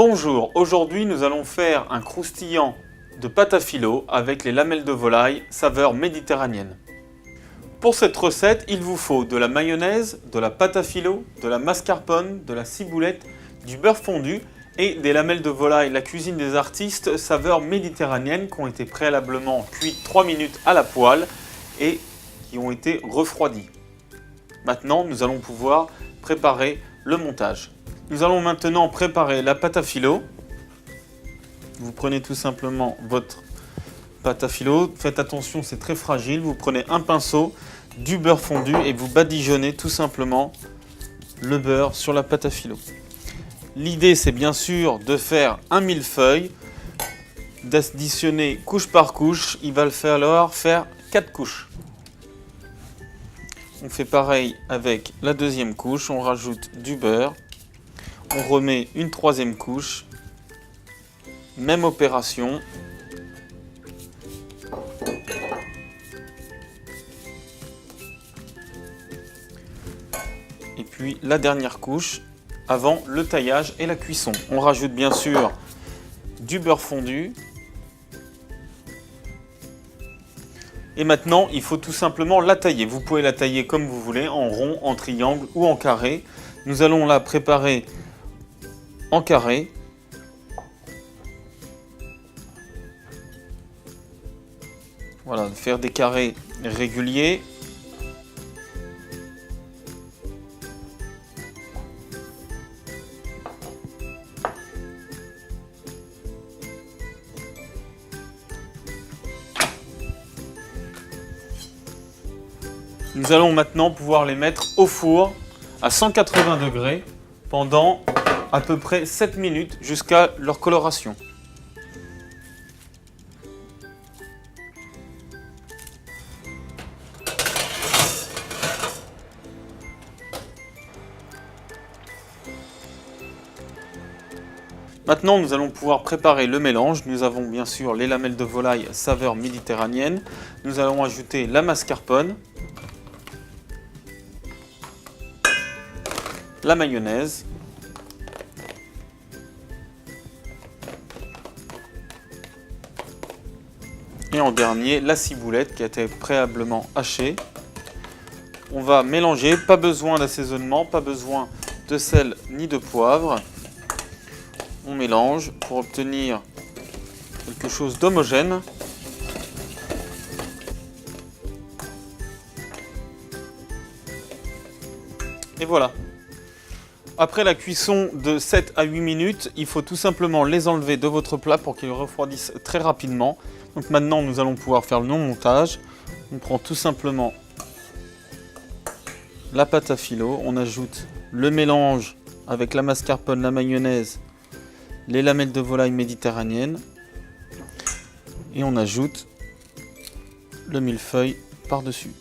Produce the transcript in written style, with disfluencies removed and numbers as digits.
Bonjour, aujourd'hui nous allons faire un croustillant de pâte à filo avec les lamelles de volaille saveur méditerranéenne. Pour cette recette, il vous faut de la mayonnaise, de la pâte à filo, de la mascarpone, de la ciboulette, du beurre fondu et des lamelles de volaille, la cuisine des artistes saveur méditerranéenne qui ont été préalablement cuites 3 minutes à la poêle et qui ont été refroidies. Maintenant, nous allons pouvoir préparer le montage. Nous allons maintenant préparer la pâte à filo. Vous prenez tout simplement votre pâte à filo. Faites attention, c'est très fragile. Vous prenez un pinceau, du beurre fondu et vous badigeonnez tout simplement le beurre sur la pâte à filo. L'idée, c'est bien sûr de faire un millefeuille, d'additionner couche par couche. Il va falloir faire 4 couches. On fait pareil avec la deuxième couche, on rajoute du beurre, on remet une troisième couche, même opération. Et puis la dernière couche avant le taillage et la cuisson. On rajoute bien sûr du beurre fondu. Et maintenant, il faut tout simplement la tailler. Vous pouvez la tailler comme vous voulez, en rond, en triangle ou en carré. Nous allons la préparer en carré. Voilà, faire des carrés réguliers. Nous allons maintenant pouvoir les mettre au four à 180 degrés pendant à peu près 7 minutes jusqu'à leur coloration. Maintenant, nous allons pouvoir préparer le mélange. Nous avons bien sûr les lamelles de volaille saveur méditerranéenne. Nous allons ajouter la mascarpone, la mayonnaise, et en dernier la ciboulette qui a été préalablement hachée. On va mélanger, pas besoin d'assaisonnement, pas besoin de sel ni de poivre. On mélange pour obtenir quelque chose d'homogène. Et voilà. Après la cuisson de 7 à 8 minutes, il faut tout simplement les enlever de votre plat pour qu'ils refroidissent très rapidement. Donc maintenant, nous allons pouvoir faire le non-montage. On prend tout simplement la pâte à filo, on ajoute le mélange avec la mascarpone, la mayonnaise, les lamelles de volaille méditerranéenne et on ajoute le millefeuille par-dessus.